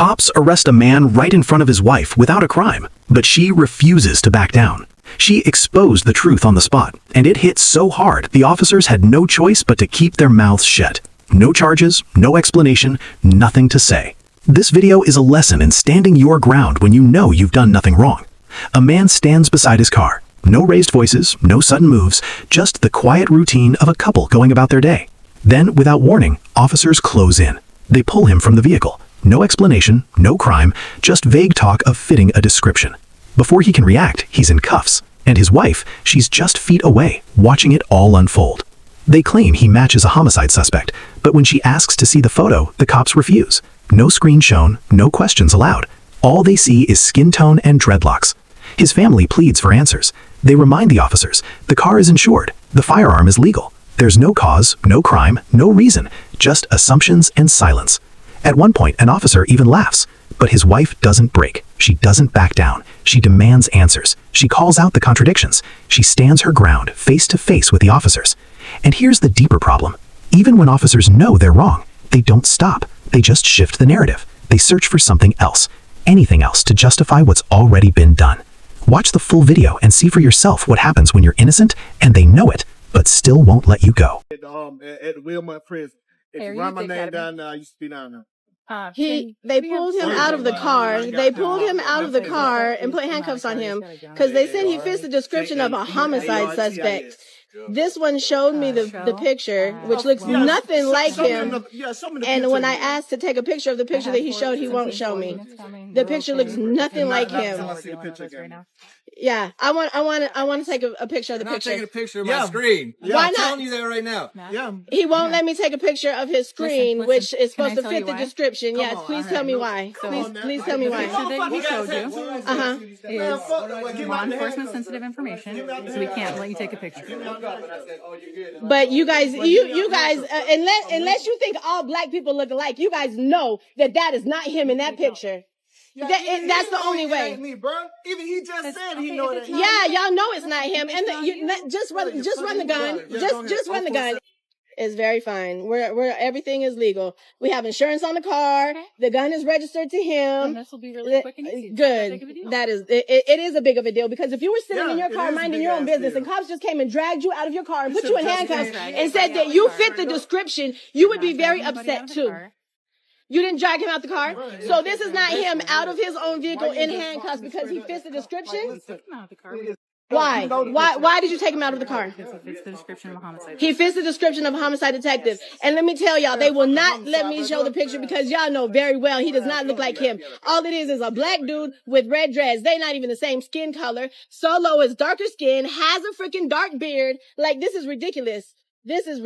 Cops arrest a man right in front of his wife without a crime, but she refuses to back down. She exposed the truth on the spot, and it hit so hard the officers had no choice but to keep their mouths shut. No charges, no explanation, nothing to say. This video is a lesson in standing your ground when you know you've done nothing wrong. A man stands beside his car. No raised voices, no sudden moves, just the quiet routine of a couple going about their day. Then, without warning, officers close in. They pull him from the vehicle. No explanation, no crime, just vague talk of fitting a description. Before he can react, he's in cuffs. And his wife, she's just feet away, watching it all unfold. They claim he matches a homicide suspect, but when she asks to see the photo, the cops refuse. No screen shown, no questions allowed. All they see is skin tone and dreadlocks. His family pleads for answers. They remind the officers, the car is insured, the firearm is legal. There's no cause, no crime, no reason, just assumptions and silence. At one point, an officer even laughs, but his wife doesn't break. She doesn't back down. She demands answers. She calls out the contradictions. She stands her ground, face to face with the officers. And here's the deeper problem. Even when officers know they're wrong, they don't stop. They just shift the narrative. They search for something else, anything else to justify what's already been done. Watch the full video and see for yourself what happens when you're innocent and they know it, but still won't let you go. At the Wilmot prison. If you run my name down there, I used to be down there. They pulled him out of the car. They pulled him out of the car and put handcuffs on him because they said he fits the description of a homicide suspect. This one showed me the picture, which looks nothing like him. And when I asked to take a picture of the picture that he showed, he won't show me. The picture looks nothing like him. Yeah, I want to take a picture of the picture. I'm taking a picture of my screen. Why not? I'm telling you that right now. He won't let me take a picture of his screen, which is supposed to fit the description. Yes, please tell me why. Please tell me why. The picture that he showed you is law enforcement sensitive information, so we can't let you take a picture. But you guys, unless you think all black people look alike, you guys know that is not him in that picture. That's the only way. Me, bro. Even he just said he know that. Yeah, y'all know it's not him. And just run the gun. Just run the gun. It's very fine. We're everything is legal. We have insurance on the car. The gun is registered to him. And this will be really quick and easy. Good. That is it is a big of a deal because if you were sitting in your car minding your own business and cops just came and dragged you out of your car and put you in handcuffs and said that you fit the description, you would be very upset too. You didn't drag him out the car? So this is not him out of his own vehicle in handcuffs because he fits the description? Why? Why did you take him out of the car? Because he fits the description of a homicide. He fits the description of a homicide detective. And let me tell y'all, they will not let me show the picture because y'all know very well he does not look like him. All it is a black dude with red dreads. They not even the same skin color. Solo is darker skin, has a freaking dark beard. Like, this is ridiculous. This is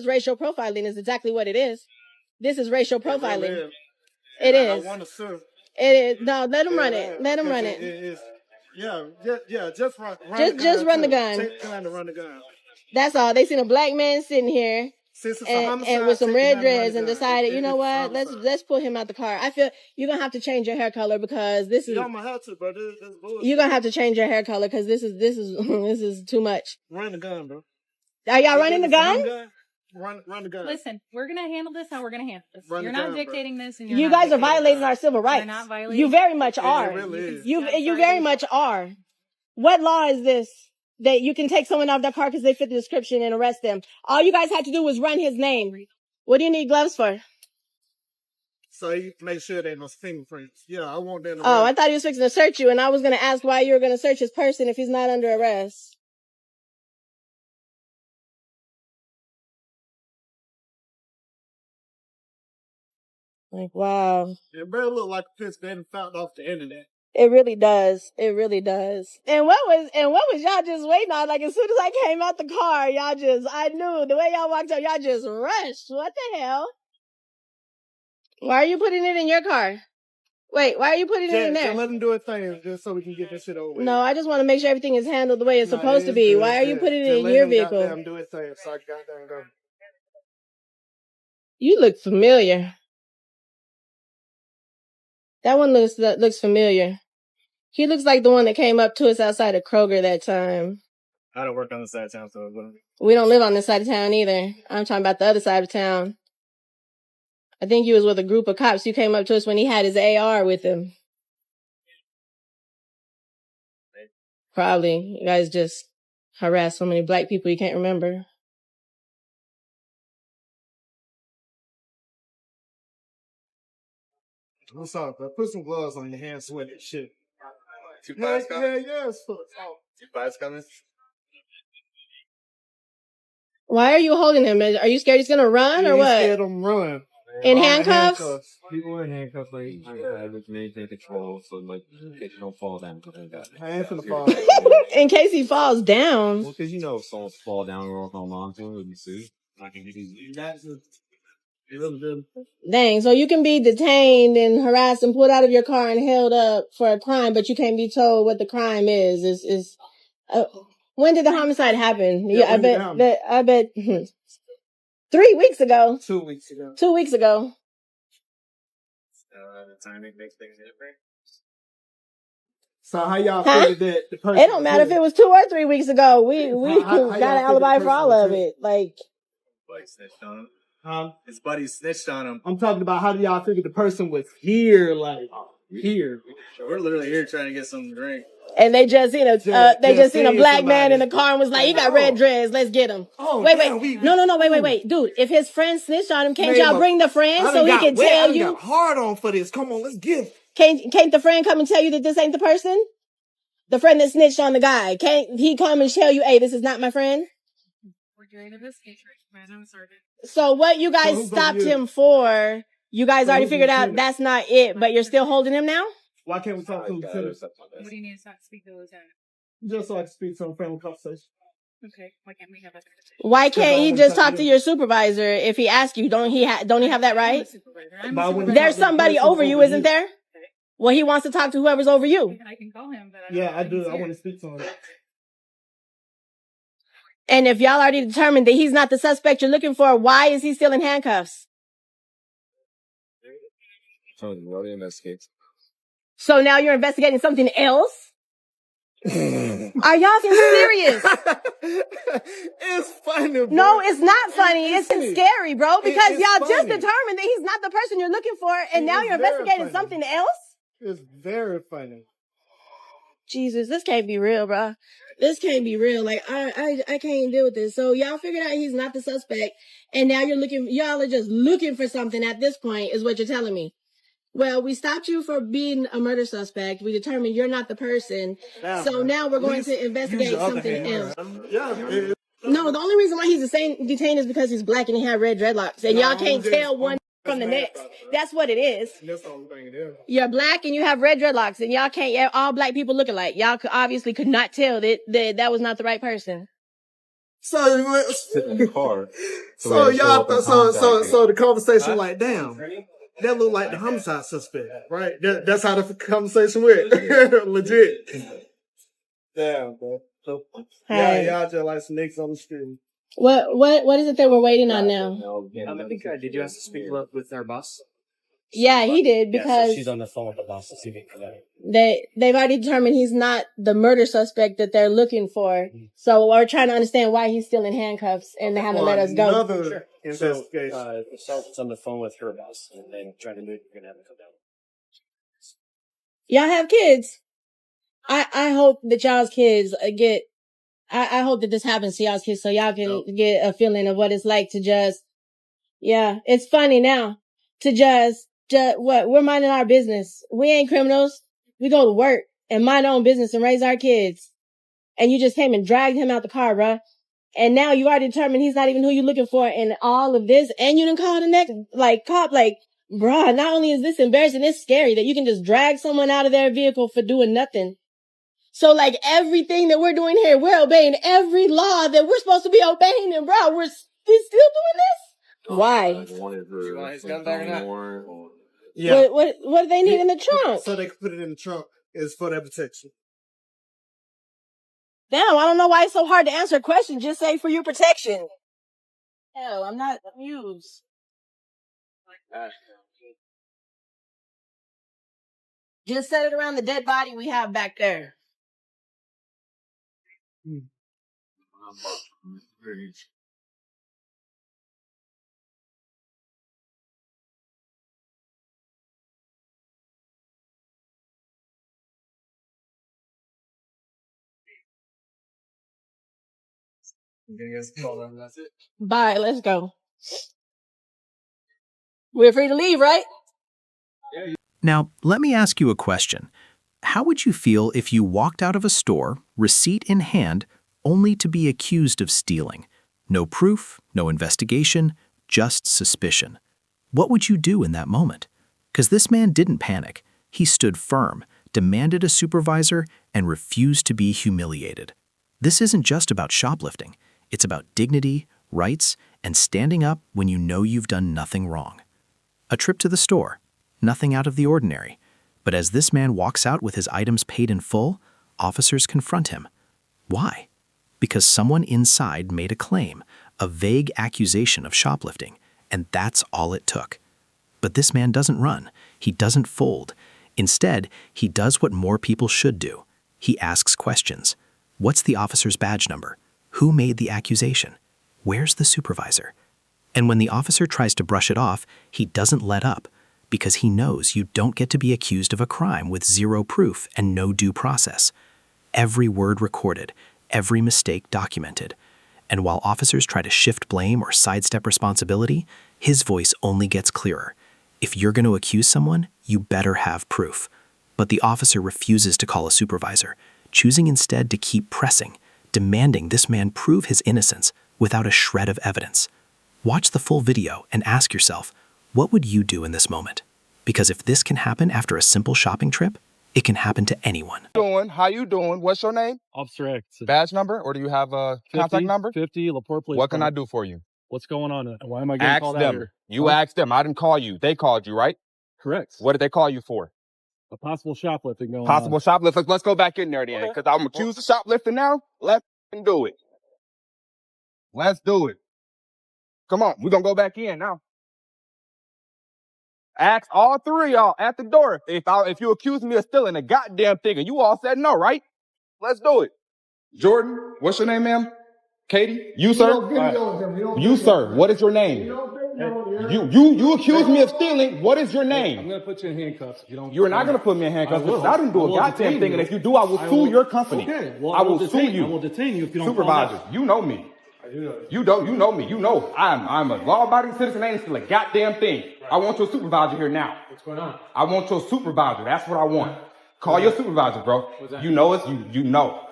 racial profiling is exactly what it is. This is racial profiling. It is. I want to serve. It is. No, let him run it. Let him run it. Just run. Just run the gun. Take time to run the gun. That's all. They seen a black man sitting here and with some red dreads and decided, you know what? Let's pull him out the car. I feel you're gonna have to change your hair color because this is. I'm gonna have to, bro. This bullshit. You're gonna have to change your hair color because this is too much. Run the gun, bro. Are y'all running the gun? Run the gun. Listen, we're going to handle this how we're going to handle this. You're not dictating this. And you guys are violating our civil rights. You're not violating. You very much are. It really is. You very much are. What law is this that you can take someone out of their car because they fit the description and arrest them? All you guys had to do was run his name. What do you need gloves for? So you make sure there ain't no fingerprints. Yeah, I want them to I thought he was fixing to search you, and I was going to ask why you were going to search his person if he's not under arrest. Like, wow. It better look like a picture they found off the internet. It really does. It really does. And what was y'all just waiting on? Like, as soon as I came out the car, I knew the way y'all walked up, y'all just rushed. What the hell? Why are you putting it in your car? Wait, why are you putting it in there? Let them do a thing just so we can get this shit over with. No, I just want to make sure everything is handled the way it's supposed to be. Why are you putting it in your vehicle? I'm doing things so I can go. You look familiar. That one looks familiar. He looks like the one that came up to us outside of Kroger that time. I don't work on this side of town, so we don't live on this side of town either. I'm talking about the other side of town. I think you was with a group of cops. You came up to us when he had his AR with him. Probably. You guys just harassed so many black people you can't remember. I'm sorry, but put some gloves on your hands, sweat and shit. Two fives coming? Yeah, yes. Oh. 2 5s coming? Why are you holding him? Are you scared he's gonna run or You what? scared him run. In All handcuffs? People in handcuffs, like, with maintain control, so, like, they don't fall down. I ain't finna fall. In case he falls down. Well, because you know if someone fall down or on long to him, you see. Dang, so you can be detained and harassed and pulled out of your car and held up for a crime, but you can't be told what the crime is. When did the homicide happen? Yeah, I bet 3 weeks ago. 2 weeks ago. 2 weeks ago. The timing makes things different. So how y'all figured that the person... It don't matter if it was 2 or 3 weeks ago. We How got y'all an alibi figure for all of it. Like, Buddy snitched on him. Huh? His buddy snitched on him. I'm talking about how do y'all figure the person was here, like, here? We're literally here trying to get something to drink. and they just seen a black man somebody. in the car and was like, he got red dreads, let's get him. Oh, wait. No, wait. Dude, if his friend snitched on him, can't y'all bring the friend so he can tell you? I got hard on for this. Come on, let's get it. Can't the friend come and tell you that this ain't the person? The friend that snitched on the guy. Can't he come and tell you, hey, this is not my friend? We're doing an investigation. I'm sorry. So what you guys stopped him for, you guys already figured out that's not it, but you're still holding him now? Why can't we talk to lieutenant? What do you need to speak to the lieutenant? Just so I can speak to a family conversation. Okay. Why can't we have that? Why can't he just talk to your supervisor if he asks you? Don't he have that right? There's somebody over you, isn't there? Well, he wants to talk to whoever's over you. I can call him, but I do. I want to speak to him. And if y'all already determined that he's not the suspect you're looking for, why is he still in handcuffs? So, you already investigate. So now you're investigating something else? Are y'all serious? It's funny, bro. No, it's not funny. It's scary, bro, because y'all just funny. determined that he's not the person you're looking for, and now you're investigating something else? It's very funny. Jesus, this can't be real, bro. This can't be real. Like, I can't deal with this. So y'all figured out he's not the suspect, and now y'all are just looking for something at this point, is what you're telling me. Well, we stopped you for being a murder suspect. We determined you're not the person. So now we're going to investigate something else. No, the only reason why he's detained is because he's black and he had red dreadlocks. And y'all can't tell one from the next. That's what it is. That's the only thing it is. You're black and you have red dreadlocks, and y'all can't, all black people look alike. Y'all obviously could not tell that was not the right person. So Sit in the car. So the conversation like, damn, that look like the homicide suspect, right? That's how the conversation went. Legit. Damn, bro. So, y'all just like snakes on the street. What is it that we're waiting on now? I think did you ask to speak with our boss? Yeah, he did, because so she's on the phone with the boss to see for that. they've already determined he's not the murder suspect that they're looking for. So we're trying to understand why he's still in handcuffs and they haven't let us go. Sure. So the sergeant's on the phone with her boss, and then trying to move. You're gonna have to come down. Y'all have kids. I hope that y'all's kids get. I hope that this happens to y'all's kids so y'all can get a feeling of what it's like to just. Yeah, it's funny now to just we're minding our business. We ain't criminals. We go to work and mind our own business and raise our kids. And you just came and dragged him out the car, bruh. And now you already determined he's not even who you're looking for in all of this. And you didn't call the next, cop, bruh, not only is this embarrassing, it's scary that you can just drag someone out of their vehicle for doing nothing. So, everything that we're doing here, we're obeying every law that we're supposed to be obeying. And, bro, we're still doing this? Why? You want his gun back or not? Yeah. What do they need in the trunk? So they can put it in the trunk. It's for their protection. Damn, I don't know why it's so hard to answer a question. Just say for your protection. Hell, I'm not amused. Just set it around the dead body we have back there. I'm gonna get some call them. That's it. Bye. Let's go. We're free to leave, right? Now, let me ask you a question. How would you feel if you walked out of a store, receipt in hand, only to be accused of stealing? No proof, no investigation, just suspicion. What would you do in that moment? Because this man didn't panic. He stood firm, demanded a supervisor, and refused to be humiliated. This isn't just about shoplifting. It's about dignity, rights, and standing up when you know you've done nothing wrong. A trip to the store, nothing out of the ordinary. But as this man walks out with his items paid in full, officers confront him. Why? Because someone inside made a claim, a vague accusation of shoplifting, and that's all it took. But this man doesn't run. He doesn't fold. Instead, he does what more people should do. He asks questions. What's the officer's badge number? Who made the accusation? Where's the supervisor? And when the officer tries to brush it off, he doesn't let up, because he knows you don't get to be accused of a crime with zero proof and no due process. Every word recorded, every mistake documented. And while officers try to shift blame or sidestep responsibility, his voice only gets clearer. If you're going to accuse someone, you better have proof. But the officer refuses to call a supervisor, choosing instead to keep pressing, demanding this man prove his innocence without a shred of evidence. Watch the full video and ask yourself, what would you do in this moment? Because if this can happen after a simple shopping trip, it can happen to anyone. How you doing? What's your name? Officer X. Badge number, or do you have a contact number? 50, LaPorte Police. What can I Department. do for you? What's going on? Why am I getting Ask called out them. here? You asked them. I didn't call you. They called you, right? Correct. What did they call you for? A possible shoplifting going Possible on. shoplifting. Let's go back in there then, because I'm accused of shoplifting now. Let's do it. Let's do it. Come on, we're gonna go back in now. Ask all three of y'all at the door if you accuse me of stealing a goddamn thing, and you all said no, right? Let's do it. Jordan, what's your name, ma'am? Katie, you sir. You sir, what is your name? You accuse me of stealing. What is your name? I'm gonna put you in handcuffs if you don't. You're not gonna put me in handcuffs because I didn't do a goddamn thing, and if you do, I will sue your company. Okay, well, I will sue you. I will detain you if you don't. Supervisor, you know me. You know me. You know I'm a law-abiding citizen. I ain't still a goddamn thing. I want your supervisor here now. What's going on? I want your supervisor. That's what I want. Call your supervisor, bro. You know us. You know.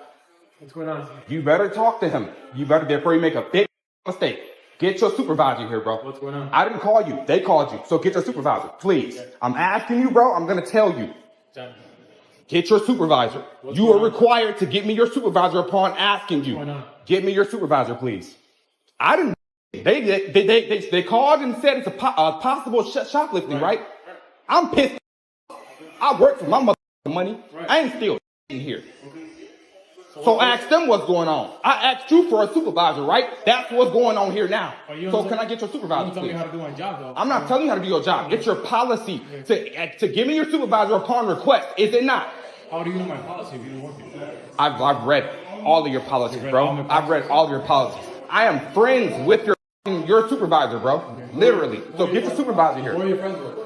What's going on? You better talk to him. You better, before you make a big mistake. Get your supervisor here, bro. What's going on? I didn't call you. They called you. So get your supervisor, please. I'm asking you, bro. I'm gonna tell you. Get your supervisor. You are required to get me your supervisor upon asking you. Get me your supervisor, please. I didn't. They called and said it's a possible shoplifting, right? I'm pissed. I work for my mother money. I ain't steal in here. So ask them what's going on. I asked you for a supervisor, right? That's what's going on here now. So can I get your supervisor, please? Tell me how to do my job, though. I'm not telling you how to do your job. It's your policy to give me your supervisor upon request. Is it not? How do you know my policy if you don't work here? I've read all of your policies, bro. I've read all of your policies. I am friends with your supervisor, bro. Literally. So get your supervisor here. Who are you friends with?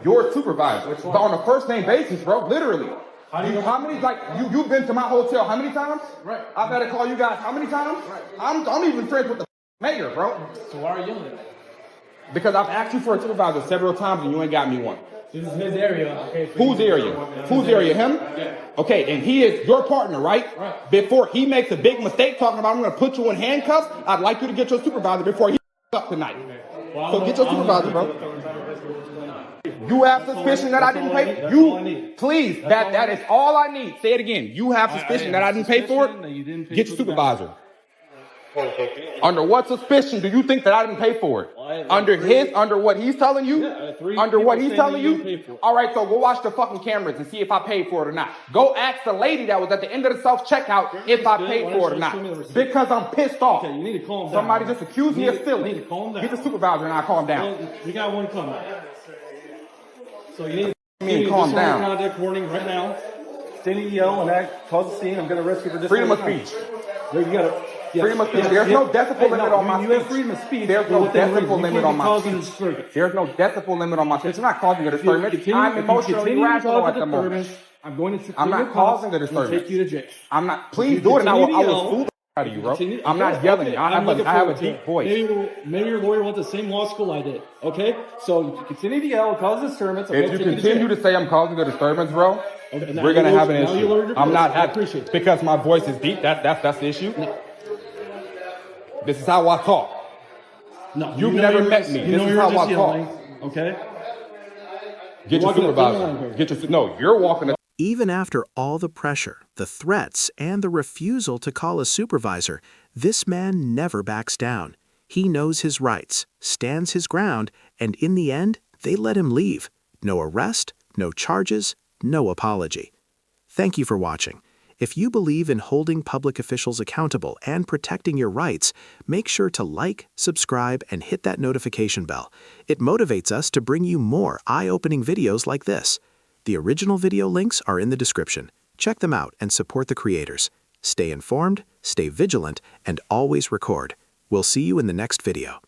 Your supervisor. But on a first name basis, bro. Literally. How many, like, you've been to my hotel how many times? Right. I've had to call you guys how many times? Right. I'm even friends with the mayor, bro. So why are you yelling at me? Because I've asked you for a supervisor several times and you ain't got me one. This is his area. Okay, Whose area? Whose area? Him? Yeah. Okay, and he is your partner, right? Right. Before he makes a big mistake talking about I'm going to put you in handcuffs, I'd like you to get your supervisor before he up tonight. Well, So get your supervisor, bro. You have suspicion that I didn't pay? You, please, that is all I need. Say it again. You have suspicion that I didn't pay for it? Get your supervisor. Under what suspicion do you think that I didn't pay for it? Under what he's telling you? Under what he's telling you? All right, so go watch the fucking cameras and see if I paid for it or not. Go ask the lady that was at the end of the self-checkout if I paid for it or not. Because I'm pissed off. Okay, you need to calm down. Somebody just accused me of stealing. You need to calm down. Get the supervisor and I'll calm down. Well, we got one coming. So you need to calm down. Contact warning right now. Stand and yell and act, cause a scene. I'm going to arrest you for Freedom of speech. You got it. Yes. Freedom of speech. There's no decibel limit on my speech. You have freedom of speech. There's no decibel limit on my speech. There's no decibel limit on my speech. It's not causing a disturbance. I'm emotionally rational at the moment. I'm going to I'm not causing a disturbance. Take you to jail. I'm not. Please do it and I will sue Out of you, bro. Continue- I'm not okay, yelling. okay, I I'm looking have a forward to deep it. voice. Maybe your lawyer went to the same law school I did. Okay, so if you continue to yell, cause disturbance. Okay, If you take to continue jail. to say I'm causing a disturbance, bro, Okay, now we're gonna you have an now you lowered issue. your I'm voice. not I at appreciate it. because my voice is deep. That's the issue. No. This is how I talk. No, You've you know never you were met just- me. You This know is you were how just I yelling. talk. Okay. Get your walking a thin line supervisor. here. No, you're walking a Even after all the pressure, the threats, and the refusal to call a supervisor, this man never backs down. He knows his rights, stands his ground, and in the end, they let him leave. No arrest, no charges, no apology. Thank you for watching. If you believe in holding public officials accountable and protecting your rights, make sure to like, subscribe, and hit that notification bell. It motivates us to bring you more eye-opening videos like this. The original video links are in the description. Check them out and support the creators. Stay informed, stay vigilant, and always record. We'll see you in the next video.